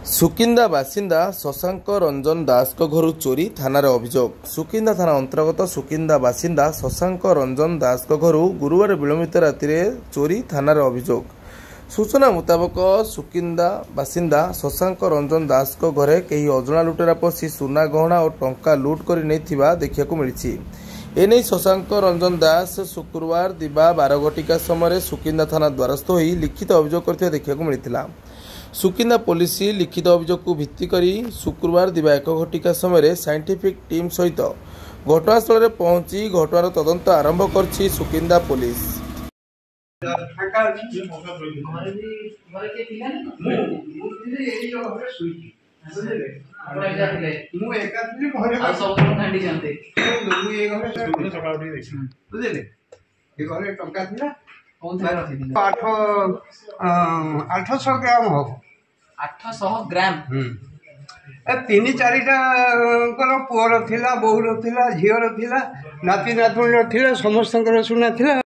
सुकिंदा बासिंदा शशांक रंजन दास घर चोरी थानार अभियोग। सुकिंदा थाना अंतर्गत सुकिंदा बासिंदा शशांक रंजन दास घर गुरुवार विलंबित राति चोरी थानार अभियोग। सूचना मुताबक सुकिंदा बासिंदा शशांक रंजन दास घरे कई अजणा लुटेरा पशि सुना गहना और टंका लुट कर देखा मिली। एने शशांक रंजन दास शुक्रवार दिबा 12 घटिका समय सुकिंदा थाना द्वारस्थ हो लिखित अभियोग करथिबा देखा मिलता। सुकिंदा पुलिस लिखित अभियोग को भित्ति करी शुक्रवार दिबा 1 घटिका समय साइंटिफिक टीम सहित घटनास्थल में पहुंची घटनार तदंत आरंभ करछि सुकिंदा पुलिस। $800 ग्राम 3-4टा पुअर थिला, बोहूर थिला, झीवर थिला, नाती नातुणी थिला, समस्त सुना थिला।